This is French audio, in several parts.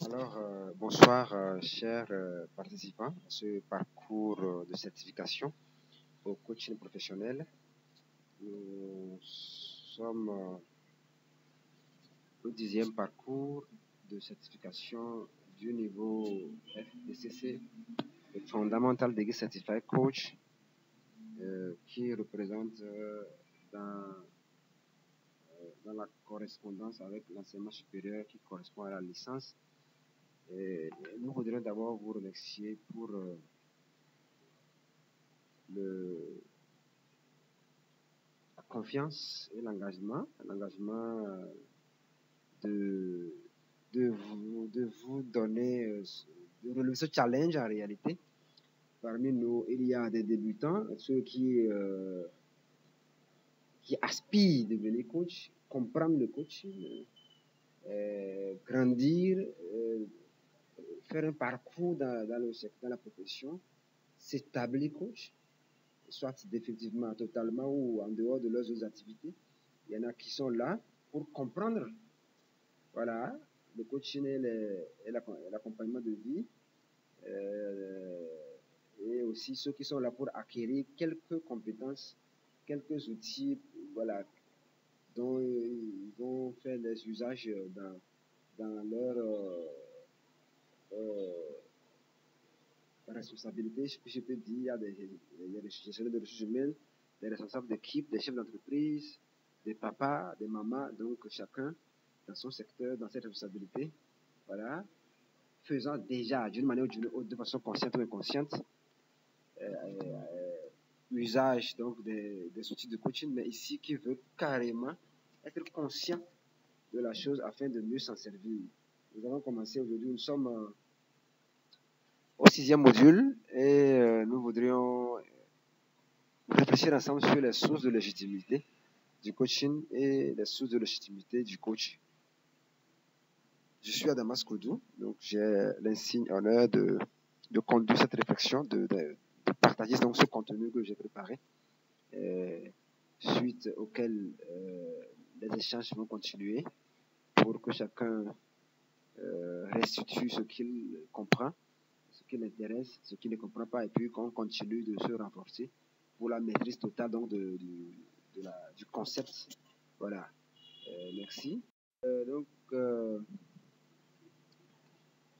Alors, bonsoir, chers participants à ce parcours de certification au coaching professionnel. Nous sommes au 10e parcours de certification du niveau FDCC, le Fundamental Degree Certified Coach, qui représente dans la correspondance avec l'enseignement supérieur qui correspond à la licence. Et nous voudrions d'abord vous remercier pour la confiance et l'engagement de vous donner, de relever ce challenge en réalité. Parmi nous, il y a des débutants, ceux qui aspirent à devenir coach, comprendre le coaching, grandir, faire un parcours dans la profession, s'établir coach, soit définitivement, totalement ou en dehors de leurs autres activités. Il y en a qui sont là pour comprendre, voilà, le coaching et l'accompagnement de vie, et aussi ceux qui sont là pour acquérir quelques compétences, quelques outils, voilà, dont ils vont faire des usages dans leur responsabilité. Je peux dire, il y a des gestionnaires de ressources humaines, des responsables d'équipe, des chefs d'entreprise, des papas, des mamans, donc chacun dans son secteur, dans cette responsabilité, voilà, faisant déjà d'une manière ou d'une autre, de façon consciente ou inconsciente, usage donc des outils de coaching, mais ici qui veut carrément être conscient de la chose afin de mieux s'en servir. Nous avons commencé aujourd'hui, nous sommes au 6e module et nous voudrions réfléchir ensemble sur les sources de légitimité du coaching et les sources de légitimité du coach. Je suis Adamas Koudou, donc j'ai l'insigne honneur de conduire cette réflexion, de partager donc ce contenu que j'ai préparé, suite auquel les échanges vont continuer pour que chacun restitue ce qu'il comprend, ce qui l'intéresse, ce qui ne comprend pas, et puis qu'on continue de se renforcer pour la maîtrise totale donc du concept. Voilà. Merci. Donc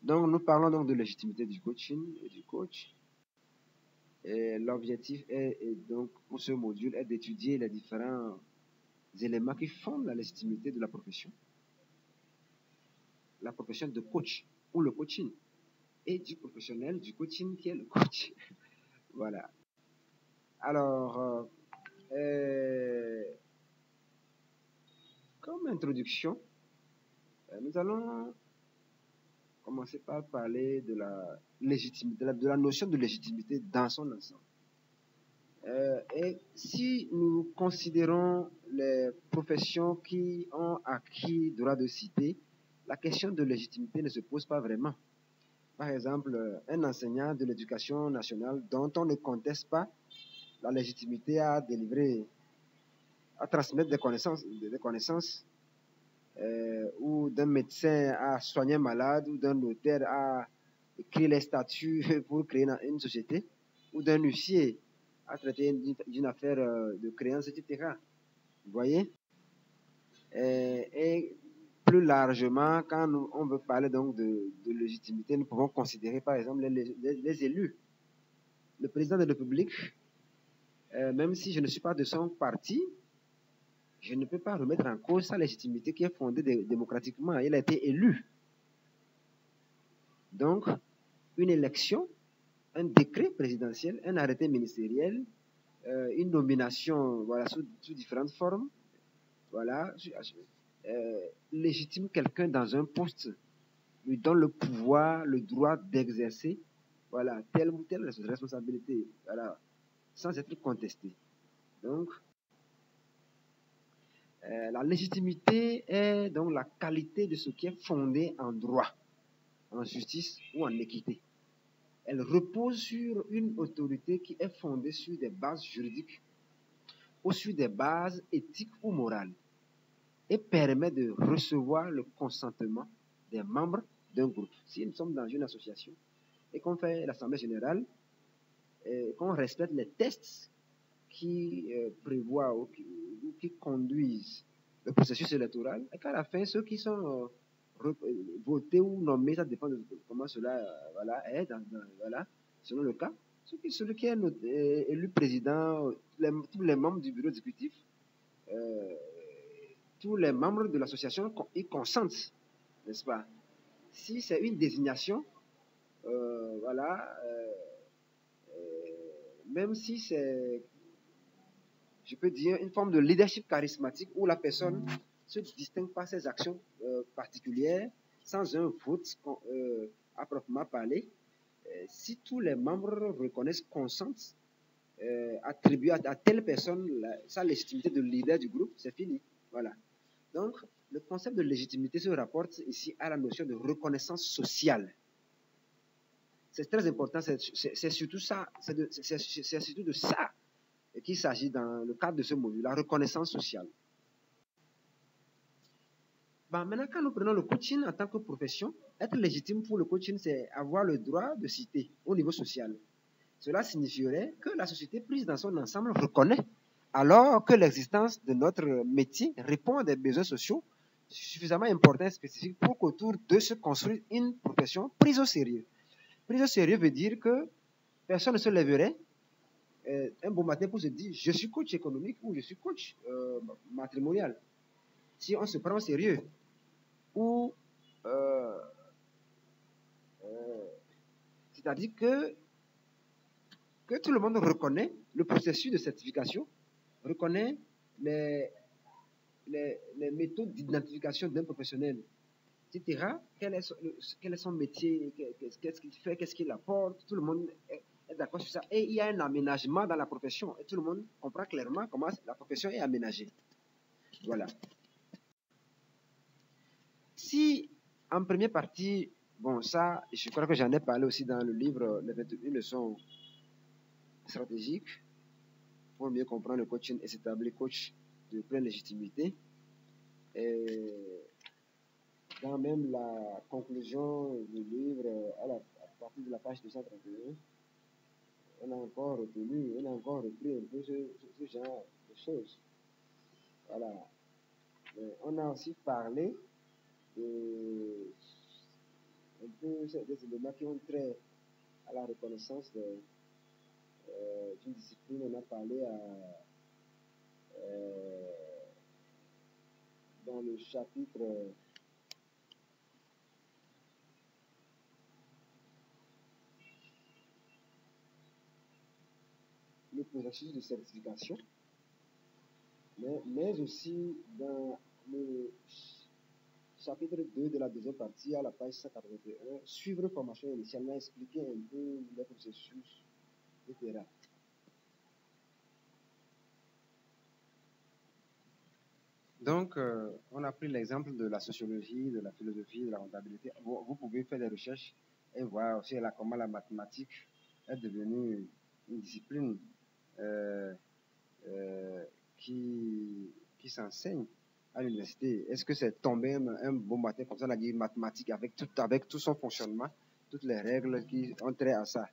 nous parlons donc de légitimité du coaching et du coach. Et l'objectif est donc pour ce module est d'étudier les différents éléments qui fondent la légitimité de la profession de coach ou le coaching, et du professionnel du coaching qui est le coach. Voilà. Alors, comme introduction, nous allons commencer par parler de la légitimité, de la notion de légitimité dans son ensemble. Et si nous considérons les professions qui ont acquis droit de cité, la question de légitimité ne se pose pas vraiment. Par exemple, un enseignant de l'éducation nationale dont on ne conteste pas la légitimité à délivrer, à transmettre des connaissances, ou d'un médecin à soigner un malade, ou d'un notaire à créer les statuts pour créer une société, ou d'un huissier à traiter d'une affaire de créance, etc. Vous voyez? Et plus largement, quand on veut parler donc de légitimité, nous pouvons considérer par exemple les élus. Le président de la République, même si je ne suis pas de son parti, je ne peux pas remettre en cause sa légitimité qui est fondée démocratiquement. Il a été élu. Donc, une élection, un décret présidentiel, un arrêté ministériel, une nomination, voilà, sous différentes formes, voilà, légitime quelqu'un dans un poste, lui donne le pouvoir, le droit d'exercer, voilà, telle ou telle responsabilité, voilà, sans être contesté. Donc, la légitimité est donc la qualité de ce qui est fondé en droit, en justice ou en équité. Elle repose sur une autorité qui est fondée sur des bases juridiques ou sur des bases éthiques ou morales et permet de recevoir le consentement des membres d'un groupe. Si nous sommes dans une association et qu'on fait l'assemblée générale, qu'on respecte les tests qui prévoient ou qui conduisent le processus électoral, et qu'à la fin, ceux qui sont votés ou nommés, ça dépend de comment cela voilà, est, voilà, selon le cas, celui qui est élu président, tous les membres du bureau exécutif, tous les membres de l'association, ils consentent, n'est-ce pas? Si c'est une désignation, voilà, même si c'est, je peux dire, une forme de leadership charismatique où la personne se distingue par ses actions particulières, sans un vote à proprement parler, si tous les membres reconnaissent, consentent, attribuer à telle personne sa légitimité de leader du groupe, c'est fini. Voilà. Donc, le concept de légitimité se rapporte ici à la notion de reconnaissance sociale. C'est très important, c'est surtout ça, c'est surtout de ça qu'il s'agit dans le cadre de ce module, la reconnaissance sociale. Maintenant, quand nous prenons le coaching en tant que profession, être légitime pour le coaching, c'est avoir le droit de citer au niveau social. Cela signifierait que la société prise dans son ensemble reconnaît alors que l'existence de notre métier répond à des besoins sociaux suffisamment importants et spécifiques pour qu'autour d'eux se construise une profession prise au sérieux. Prise au sérieux veut dire que personne ne se lèverait un beau matin pour se dire je suis coach économique ou je suis coach matrimonial. Si on se prend au sérieux, ou c'est-à-dire que tout le monde reconnaît le processus de certification, reconnaît les méthodes d'identification d'un professionnel, etc. Quel est son métier, qu'est-ce qu'il fait, qu'est-ce qu'il apporte, tout le monde est d'accord sur ça. Et il y a un aménagement dans la profession, et tout le monde comprend clairement comment la profession est aménagée. Voilà. Si, en première partie, bon, ça, je crois que j'en ai parlé aussi dans le livre Les 21 leçons stratégiques pour mieux comprendre le coaching et s'établir coach de pleine légitimité. Et dans même la conclusion du livre, à partir de la page 231, on a encore retenu, on a encore repris un peu ce genre de choses. Voilà. Mais on a aussi parlé de un peu des éléments qui ont trait à la reconnaissance d'une discipline. On a parlé dans le chapitre le processus de certification, mais aussi dans le chapitre 2 de la deuxième partie, à la page 181, suivre formation initiale, on a expliqué un peu le processus, etc. Donc, on a pris l'exemple de la sociologie, de la philosophie, de la rentabilité. Vous pouvez faire des recherches et voir aussi comment la mathématique est devenue une discipline qui s'enseigne à l'université. Est-ce que c'est tombé un bon matin comme ça, la guille mathématique, avec tout son fonctionnement, toutes les règles qui ont trait à ça?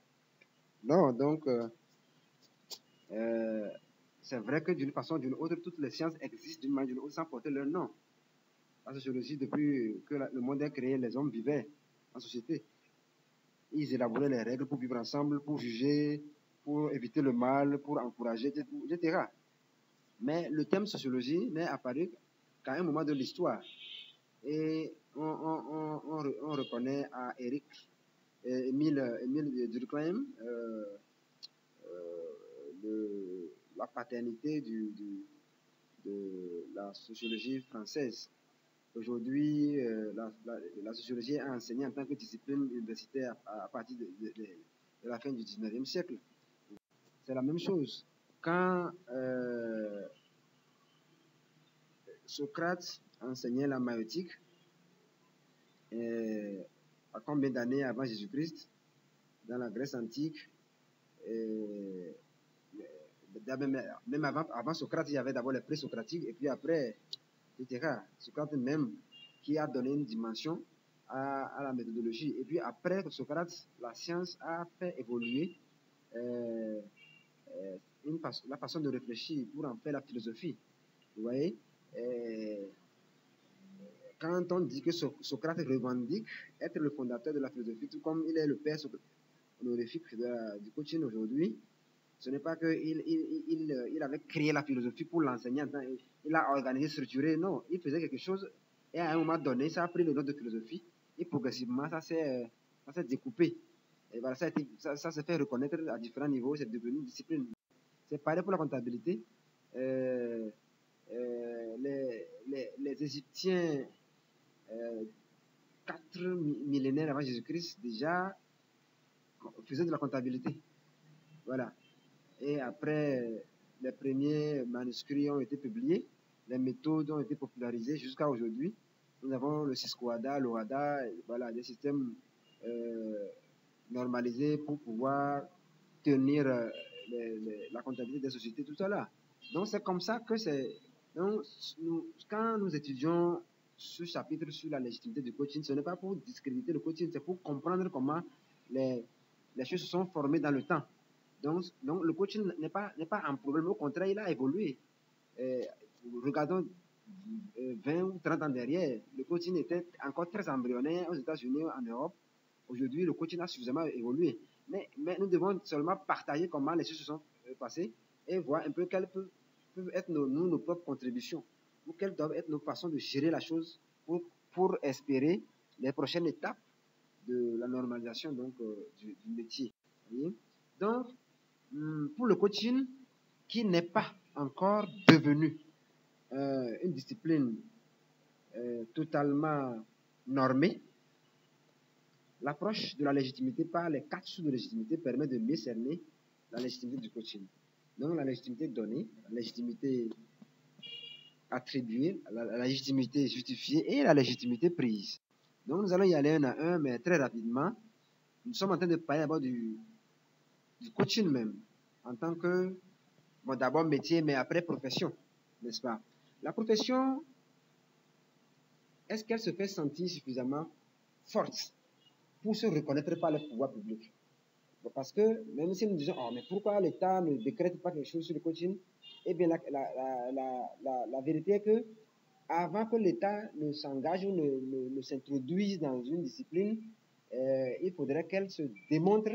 Non, donc, c'est vrai que d'une façon ou d'une autre, toutes les sciences existent d'une manière ou d'une autre sans porter leur nom. La sociologie, depuis que le monde est créé, les hommes vivaient en société. Ils élaboraient les règles pour vivre ensemble, pour juger, pour éviter le mal, pour encourager, etc. Mais le thème sociologie n'est apparu qu'à un moment de l'histoire. Et on reconnaît à Émile Durkheim la paternité de la sociologie française. Aujourd'hui, la sociologie est enseignée en tant que discipline universitaire à partir de la fin du 19e siècle. C'est la même chose. Quand Socrate enseignait la maïeutique, à combien d'années avant Jésus-Christ, dans la Grèce antique, même avant Socrate, il y avait d'abord les pré-socratiques, et puis après, etc. Socrate même, qui a donné une dimension à la méthodologie. Et puis après Socrate, la science a fait évoluer euh, la façon de réfléchir pour en faire la philosophie. Vous voyez, quand on dit que Socrate revendique être le fondateur de la philosophie, tout comme il est le père honorifique du coaching aujourd'hui, ce n'est pas qu'il avait créé la philosophie pour l'enseigner, il a organisé, structuré, non, il faisait quelque chose et à un moment donné, ça a pris le nom de philosophie et progressivement, ça s'est découpé. Et voilà, ça s'est fait reconnaître à différents niveaux, c'est devenu une discipline. C'est pareil pour la comptabilité. Les Égyptiens, 4 millénaires avant Jésus-Christ, déjà faisaient de la comptabilité. Voilà. Et après, les premiers manuscrits ont été publiés, les méthodes ont été popularisées jusqu'à aujourd'hui. Nous avons le Sisquada, l'Orada, voilà, des systèmes normalisés pour pouvoir tenir la comptabilité des sociétés, tout ça là. Donc c'est comme ça que c'est. Donc, quand nous étudions ce chapitre sur la légitimité du coaching, ce n'est pas pour discréditer le coaching, c'est pour comprendre comment les choses se sont formées dans le temps. Donc le coaching n'est pas un problème, au contraire, il a évolué. Regardons 20 ou 30 ans derrière, le coaching était encore très embryonnaire aux États-Unis, en Europe. Aujourd'hui, le coaching a suffisamment évolué. Mais nous devons seulement partager comment les choses se sont passées et voir un peu quelles peuvent être nos propres contributions, ou quelles doivent être nos façons de gérer la chose pour espérer les prochaines étapes de la normalisation donc, du métier. Voyez? Donc, pour le coaching qui n'est pas encore devenu une discipline totalement normée, l'approche de la légitimité par les 4 sous de légitimité permet de mieux cerner la légitimité du coaching. Donc la légitimité donnée, la légitimité attribuée, la légitimité justifiée et la légitimité prise. Donc nous allons y aller un à un, mais très rapidement. Nous sommes en train de parler d'abord du coaching même, en tant que, bon, d'abord métier, mais après profession, n'est-ce pas? La profession, est-ce qu'elle se fait sentir suffisamment forte pour se reconnaître par le pouvoir public? Parce que même si nous disons, oh, mais pourquoi l'État ne décrète pas quelque chose sur le coaching? Eh bien, la vérité est que avant que l'État ne s'engage ou ne s'introduise dans une discipline, il faudrait qu'elle se démontre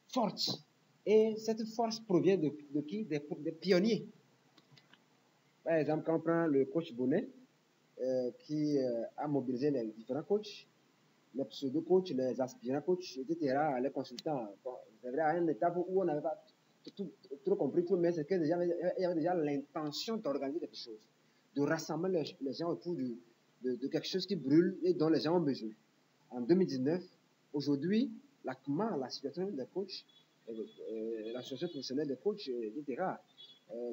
forte. Et cette force provient de qui? Des pionniers. Par exemple, quand on prend le coach Bonnet, qui a mobilisé les différents coachs, les pseudo-coachs, les aspirants coachs, etc., les consultants. Bon, c'est vrai, à une étape où on n'avait pas trop compris tout, mais c'est qu'il y avait déjà l'intention d'organiser quelque chose, de rassembler les gens autour de quelque chose qui brûle et dont les gens ont besoin. En 2019, aujourd'hui, la situation des coachs, l'association professionnelle des coachs, etc.,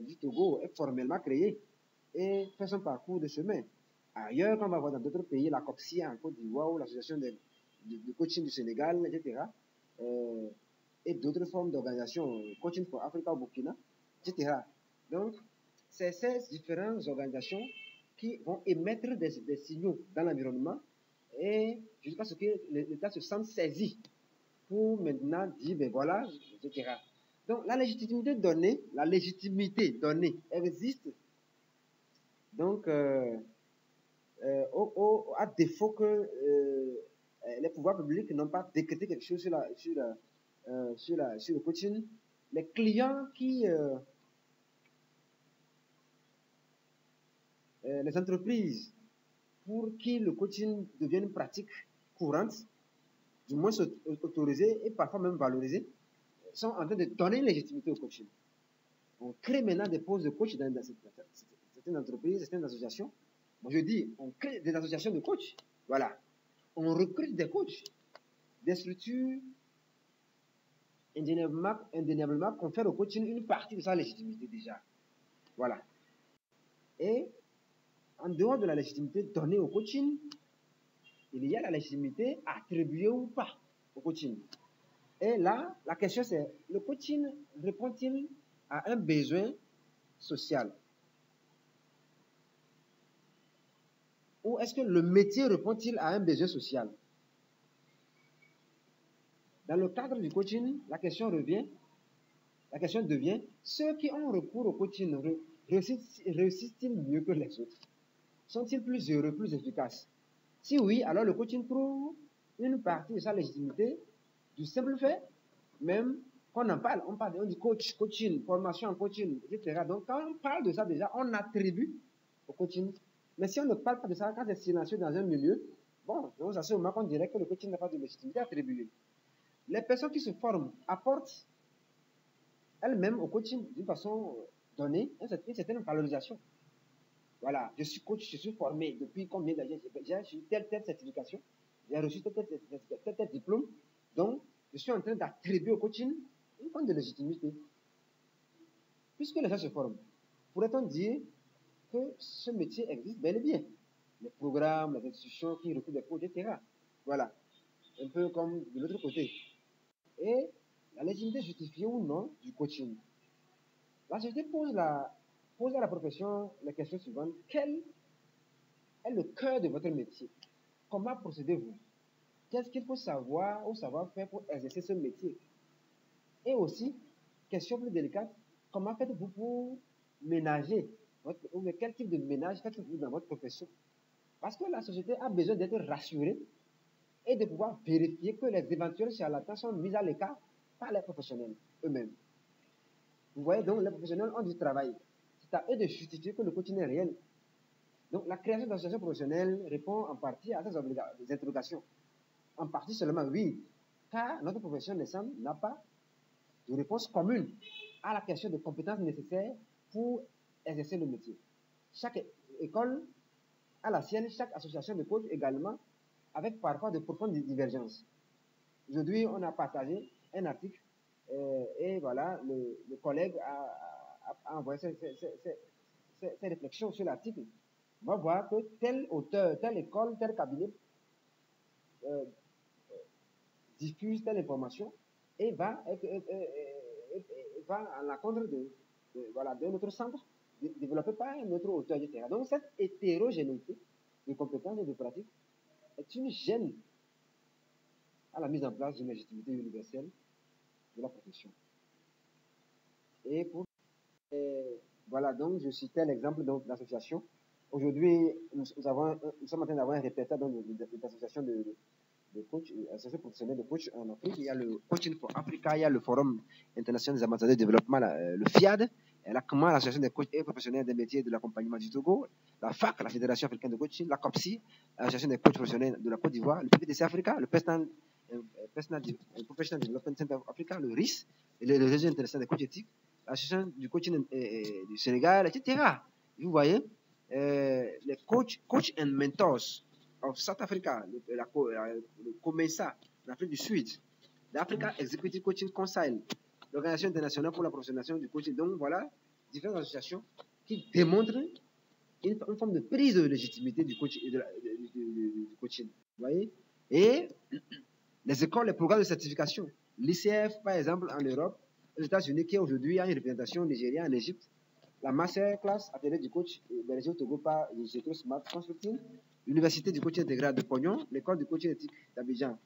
du Togo est formellement créée et fait son parcours de chemin. Ailleurs, quand on va voir dans d'autres pays, la COPSI en Côte d'Ivoire ou l'association de coaching du Sénégal, etc., et d'autres formes d'organisation, Coaching for Africa au Burkina, etc. Donc, c'est ces différentes organisations qui vont émettre des signaux dans l'environnement et jusqu'à ce que l'État se sente saisi pour maintenant dire, ben voilà, etc. Donc, la légitimité donnée existe. Donc, à défaut que les pouvoirs publics n'ont pas décrété quelque chose sur le coaching, les clients les entreprises pour qui le coaching devienne une pratique courante, du moins autorisée et parfois même valorisée, sont en train de donner une légitimité au coaching. On crée maintenant des postes de coach dans certaines entreprises, certaines associations. Moi, je dis, on crée des associations de coachs. Voilà. On recrute des coachs, des structures indéniablement confèrent au coaching une partie de sa légitimité déjà. Voilà. Et en dehors de la légitimité donnée au coaching, il y a la légitimité attribuée ou pas au coaching. Et là, la question c'est, le coaching répond-il à un besoin social? Ou est-ce que le métier répond-il à un besoin social? Dans le cadre du coaching, la question devient, ceux qui ont recours au coaching réussissent-ils mieux que les autres? Sont-ils plus heureux, plus efficaces? Si oui, alors le coaching prouve une partie de sa légitimité du simple fait, même qu'on en parle, on dit coaching, formation en coaching, etc. Donc quand on parle de ça déjà, on attribue au coaching. Mais si on ne parle pas de ça, quand c'est silencieux dans un milieu, bon, donc à ce moment qu'on dirait que le coaching n'a pas de légitimité attribuée. Les personnes qui se forment apportent elles-mêmes au coaching d'une façon donnée une certaine valorisation. Voilà, je suis coach, je suis formé depuis combien d'années, j'ai reçu telle certification, j'ai reçu tel diplôme, donc je suis en train d'attribuer au coaching une forme de légitimité. Puisque les gens se forment, pourrait-on dire que ce métier existe bel et bien? Les programmes, les institutions qui recrutent des coachs, etc. Voilà, un peu comme de l'autre côté. Et la légitimité justifiée ou non du coaching. La société pose à la profession la question suivante. Quel est le cœur de votre métier? Comment procédez-vous? Qu'est-ce qu'il faut savoir ou savoir faire pour exercer ce métier? Et aussi, question plus délicate, comment faites-vous pour ménager quel type de ménage faites-vous dans votre profession? Parce que la société a besoin d'être rassurée et de pouvoir vérifier que les éventuels charlatans sont mis à l'écart par les professionnels eux-mêmes. Vous voyez, donc les professionnels ont du travail. C'est à eux de justifier que le coaching est réel. Donc la création d'associations professionnelles répond en partie à ces interrogations. En partie seulement, oui, car notre profession n'a pas de réponse commune à la question de compétences nécessaires pour exercer le métier. Chaque école a la sienne, chaque association de coachs également, avec parfois de profondes divergences. Aujourd'hui, on a partagé un article et voilà, le collègue a envoyé ses réflexions sur l'article. On va voir que tel auteur, telle école, tel cabinet diffuse telle information et va à l'encontre d'un autre centre développé par un autre auteur, etc. Donc cette hétérogénéité de compétences et de pratiques est une gêne à la mise en place d'une légitimité universelle de la profession. Et pour voilà, donc je citais l'exemple d'association. Aujourd'hui, nous sommes en train d'avoir un répertoire d'associations de coach, association professionnelle de coach en Afrique. Il y a le Coaching for Africa, il y a le Forum international des ambassadeurs de développement, le FIAD, l'ACMA, l'association des coachs et professionnels des métiers de l'accompagnement du Togo, la FAC, la Fédération africaine de coaching, la COPSI, l'association des coachs professionnels de la Côte d'Ivoire, le PPTC Africa, le Professional Development Center of Africa, le RIS, le réseau international des coachs éthiques, l'association du coaching du Sénégal, etc. Vous voyez, les coach and mentors of South Africa, le COMESA, l'Afrique du Sud, l'Africa Executive Coaching Council, l'Organisation internationale pour la professionnalisation du coaching. Donc voilà, différentes associations qui démontrent une forme de prise de légitimité du coaching. Du coaching, vous voyez. Et les écoles, les programmes de certification, l'ICF par exemple en Europe, aux États-Unis qui aujourd'hui a une représentation nigérienne en Égypte, la masterclass atelier du coach Belgique au Togo par Jetro Smart Consulting, l'université du coaching intégral de Pognon, l'école du coaching éthique d'Abidjan,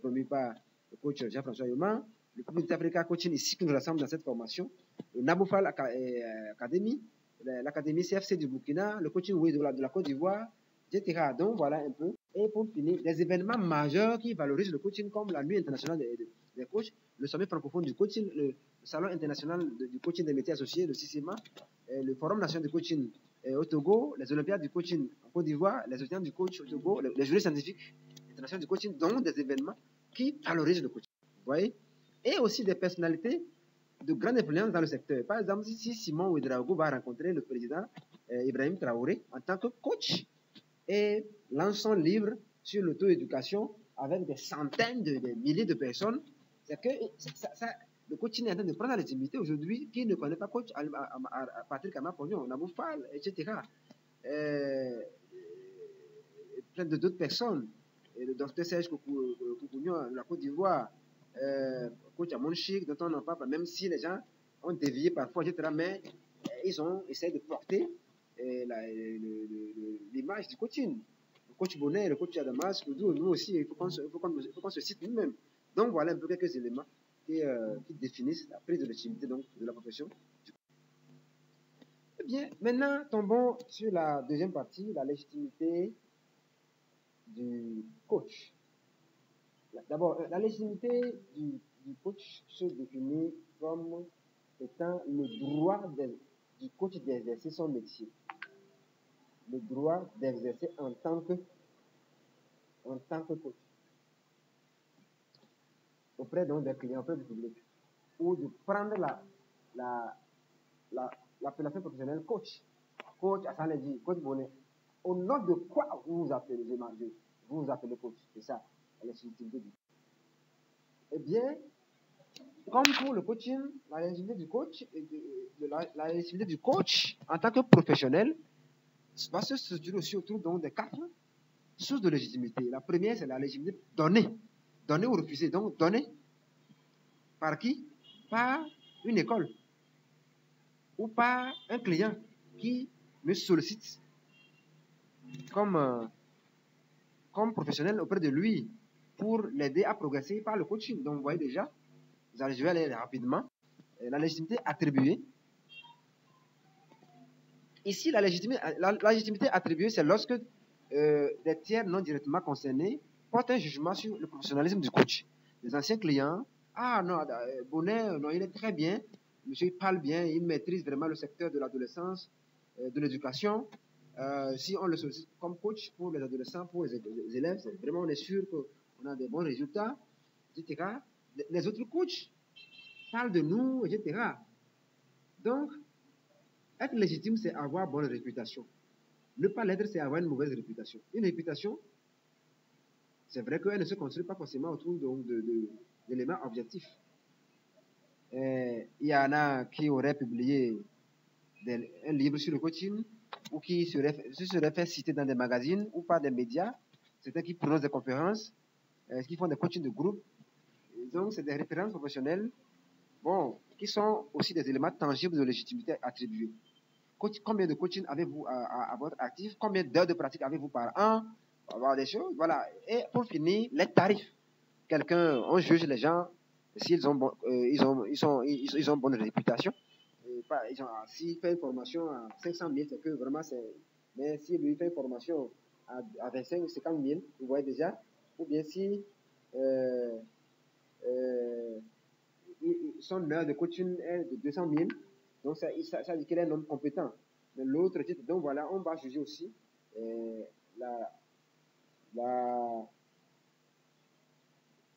promu par le coach Jean-François Yoma, le Public Africa Coaching ici qui nous rassemble dans cette formation, le Naboufal Academy, l'Académie CFC du Burkina, le coaching de la Côte d'Ivoire, etc. Donc voilà un peu. Et pour finir, des événements majeurs qui valorisent le coaching comme la Nuit internationale des coachs, le sommet francophone du coaching, le Salon international du coaching des métiers associés, le CICIMA, le Forum national du coaching au Togo, les Olympiades du coaching en Côte d'Ivoire, les étudiants du coach au Togo, les jurys scientifiques internationaux du coaching, dont des événements qui valorisent le coaching. Vous voyez? Et aussi des personnalités de grande influence dans le secteur. Par exemple, si Simon Ouedraogo va rencontrer le président Ibrahim Traoré en tant que coach et lance son livre sur l'auto-éducation avec des centaines de milliers de personnes, c'est que le coaching est en train de prendre la légitimité aujourd'hui. Qui ne connaît pas coach Patrick Amapognon, Naboufal, etc. Plein d'autres personnes. Et le docteur Serge Koukounion de la Côte d'Ivoire, coach Amonchik, dont on n'en parle pas, même si les gens ont dévié parfois, etc. Mais ils ont essayé de porter l'image du coaching. Le coach Bonnet, le coach Adamas, nous aussi, il faut qu'on se cite nous-mêmes. Donc voilà un peu quelques éléments qui définissent la prise de légitimité donc, de la profession. Eh bien, maintenant, tombons sur la deuxième partie, la légitimité du coach. D'abord, la légitimité du coach se définit comme étant le droit du coach d'exercer son métier. Le droit d'exercer en tant que coach auprès donc des clients, auprès du public, ou de prendre l'appellation professionnelle coach. Coach, ça veut dire coach Bonnet. Au nom de quoi vous vous appelez, vous vous appelez coach? C'est ça, la légitimité du coach. Eh bien, comme pour le coaching, la légitimité du coach en tant que professionnel va se structurer aussi autour donc, des 4 sources de légitimité. La première, c'est la légitimité donnée. Donner ou refuser. Donc, donner par qui? Par une école ou par un client qui me sollicite comme professionnel auprès de lui pour l'aider à progresser par le coaching. Donc, vous voyez déjà, je vais aller rapidement. La légitimité attribuée. Ici, la légitimité attribuée, c'est lorsque des tiers non directement concernés portent un jugement sur le professionnalisme du coach. Les anciens clients, ah non, Bonnet, non, il est très bien, monsieur, il parle bien, il maîtrise vraiment le secteur de l'adolescence, de l'éducation. Si on le sollicite comme coach pour les adolescents, pour les élèves, vraiment, on est sûr qu'on a des bons résultats, etc. Les autres coachs parlent de nous, etc. Donc, être légitime, c'est avoir bonne réputation. Ne pas l'être, c'est avoir une mauvaise réputation. Une réputation, c'est vrai qu'elle ne se construit pas forcément autour d'éléments objectifs. Il y en a qui auraient publié un livre sur le coaching ou qui se seraient fait citer dans des magazines ou par des médias. Certains qui prononcent des conférences, qui font des coachings de groupe. Donc, c'est des références professionnelles qui sont aussi des éléments tangibles de légitimité attribués. Combien de coaching avez-vous à votre actif? Combien d'heures de pratique avez-vous par an? Avoir des choses, voilà. Et pour finir, les tarifs. On juge les gens s'ils ont bonne réputation. S'il fait une formation à 500 000, c'est que vraiment mais s'il lui fait une formation à 25 ou 50 000, vous voyez déjà. Ou bien si son heure de coaching est de 200 000, donc ça dit qu'il est un homme compétent. Mais l'autre titre, donc voilà, on va juger aussi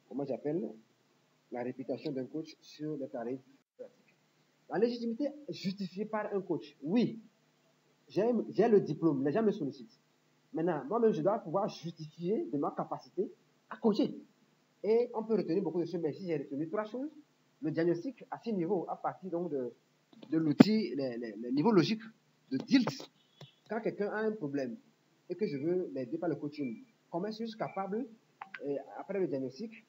comment j'appelle, la réputation d'un coach sur les tarifs pratiques. La légitimité justifiée par un coach. Oui, j'ai le diplôme, les gens me sollicitent. Maintenant, moi-même, je dois pouvoir justifier de ma capacité à coacher. Et on peut retenir beaucoup de choses, mais si j'ai retenu 3 choses, le diagnostic à 6 niveaux, à partir donc de l'outil, les niveaux logiques de DILT. Quand quelqu'un a un problème et que je veux l'aider par le coaching, comment suis-je capable, après le diagnostic,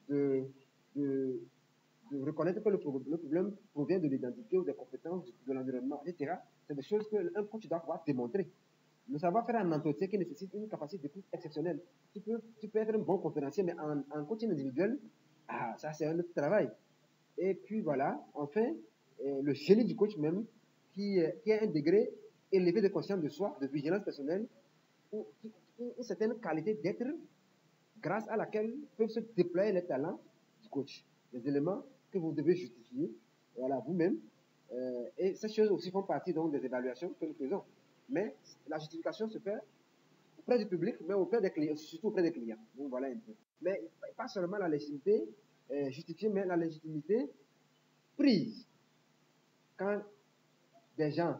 de reconnaître que le problème provient de l'identité ou des compétences, de l'environnement, etc. C'est des choses qu'un coach doit pouvoir démontrer. Le savoir-faire en entretien qui nécessite une capacité d'écoute exceptionnelle. Tu peux être un bon conférencier, mais en coaching individuel, ça c'est un autre travail. Et puis voilà, enfin, le génie du coach même, qui a un degré élevé de conscience de soi, de vigilance personnelle, ou une certaine qualité d'être, grâce à laquelle peuvent se déployer les talents du coach. Les éléments que vous devez justifier, voilà, vous-même. Et ces choses aussi font partie donc des évaluations que nous faisons. Mais la justification se fait auprès du public, mais auprès des clients, surtout auprès des clients. Donc voilà un peu. Mais pas seulement la légitimité justifiée, mais la légitimité prise. Quand des gens,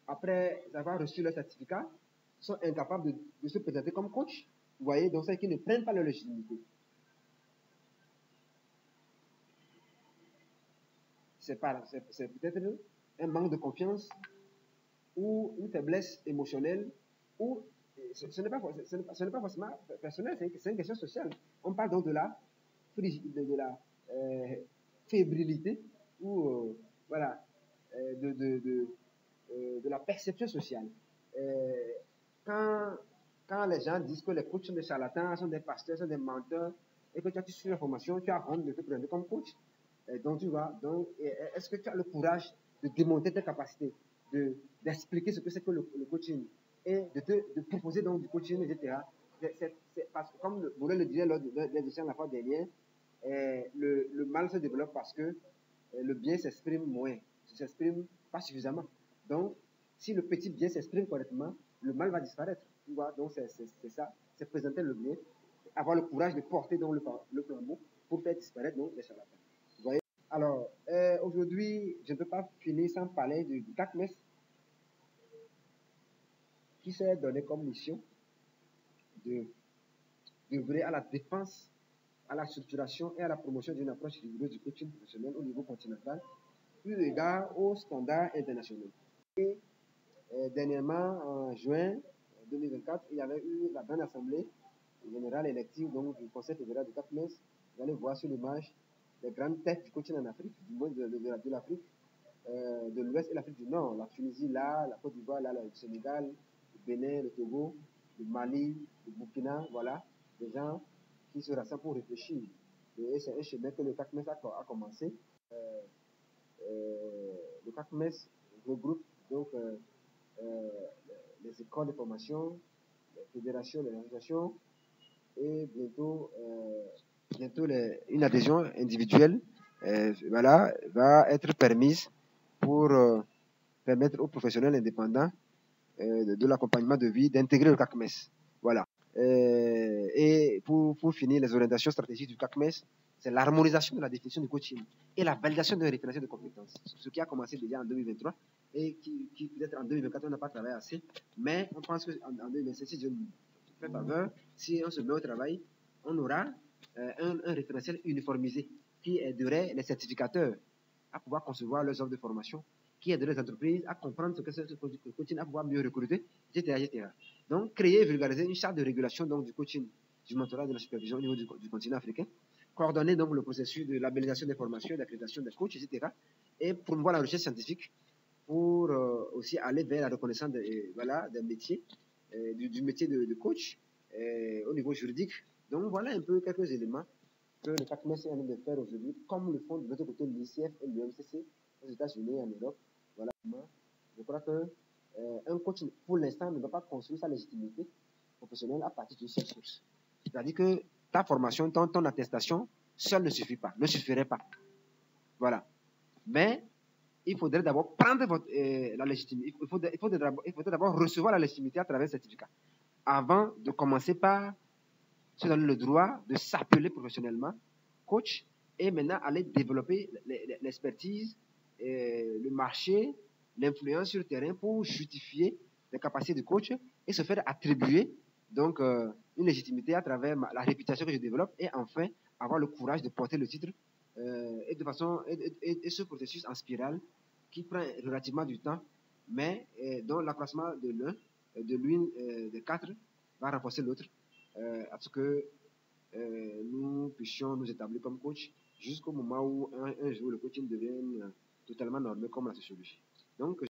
après avoir reçu leur certificat, sont incapables de se présenter comme coach, vous voyez, donc c'est qu'ils ne prennent pas leur légitimité. C'est peut-être un manque de confiance ou une faiblesse émotionnelle, ou ce n'est pas forcément personnel, c'est une question sociale. On parle donc de la fébrilité ou voilà, de la perception sociale. Quand, quand les gens disent que les coachs sont des charlatans, sont des pasteurs, sont des menteurs, et que tu as suivi la formation, tu as honte de te présenter comme coach. Donc, tu vois, donc, est-ce que tu as le courage de démontrer tes capacités, d'expliquer ce que c'est que le coaching et de proposer donc du coaching, etc. Parce que, comme Bourré le disait lors des échanges la fois dernière, le mal se développe parce que le bien s'exprime moins, s'exprime pas suffisamment. Donc, si le petit bien s'exprime correctement, le mal va disparaître. Tu vois, donc c'est ça, c'est présenter le bien, avoir le courage de porter donc le flambeau pour faire disparaître donc les charlatans. Vous voyez? Alors, aujourd'hui, je ne peux pas finir sans parler du CACMES qui s'est donné comme mission d'œuvrer à la défense, à la structuration et à la promotion d'une approche rigoureuse du coaching professionnel au niveau continental, eu égard aux standards internationaux. Et dernièrement, en juin 2024, il y avait eu la grande assemblée générale élective donc, du Conseil fédéral du CACMES. Vous allez voir sur l'image les grandes têtes du coaching en Afrique, du moins de l'Afrique de l'Ouest et l'Afrique du Nord. La Tunisie là, la Côte d'Ivoire là, le Sénégal, le Bénin, le Togo, le Mali, le Burkina, voilà, des gens qui se rassemblent pour réfléchir. Et c'est un chemin que le CACMES a commencé. Le CACMES regroupe donc les écoles de formation, les fédérations, les associations et bientôt une adhésion individuelle voilà, va être permise pour permettre aux professionnels indépendants de l'accompagnement de vie d'intégrer le CACMES. Voilà. Et pour finir, les orientations stratégiques du CACMES, c'est l'harmonisation de la définition du coaching et la validation de référentiel de compétences. Ce qui a commencé déjà en 2023 et qui peut-être en 2024, on n'a pas travaillé assez. Mais on pense qu'en 2027, si je me fais faveur, si on se met au travail, on aura un référentiel uniformisé qui aiderait les certificateurs à pouvoir concevoir leurs offres de formation, qui aiderait les entreprises à comprendre ce que c'est le coaching, à pouvoir mieux recruter, etc., etc. Donc, créer et vulgariser une charte de régulation donc, du coaching, du mentorat, de la supervision au niveau du continent africain, coordonner donc le processus de labellisation des formations et d'accréditation des coachs, etc., et promouvoir la recherche scientifique pour aussi aller vers la reconnaissance voilà, des métiers, du métier de coach au niveau juridique. Donc, voilà un peu quelques éléments que le CACMES est en train de faire aujourd'hui, comme le font de l'autre côté l'ICF et l'UMCC aux États-Unis et en Europe. Voilà. Je crois que un coach, pour l'instant, ne va pas construire sa légitimité professionnelle à partir d'une seule source. C'est-à-dire que ta formation, ton attestation, seule ne suffit pas, ne suffirait pas. Voilà. Mais il faudrait d'abord prendre la légitimité. Il faudrait d'abord recevoir la légitimité à travers un certificat avant de commencer par se donner le droit de s'appeler professionnellement coach et maintenant aller développer l'expertise, le marché, l'influence sur le terrain pour justifier les capacités de coach et se faire attribuer donc une légitimité à travers la réputation que je développe et enfin avoir le courage de porter le titre et de façon et ce processus en spirale qui prend relativement du temps mais dont l'accroissement de l'un de l'une des quatre va renforcer l'autre à ce que nous puissions nous établir comme coach jusqu'au moment où un jour le coaching devienne totalement normé comme la sociologie. Donc,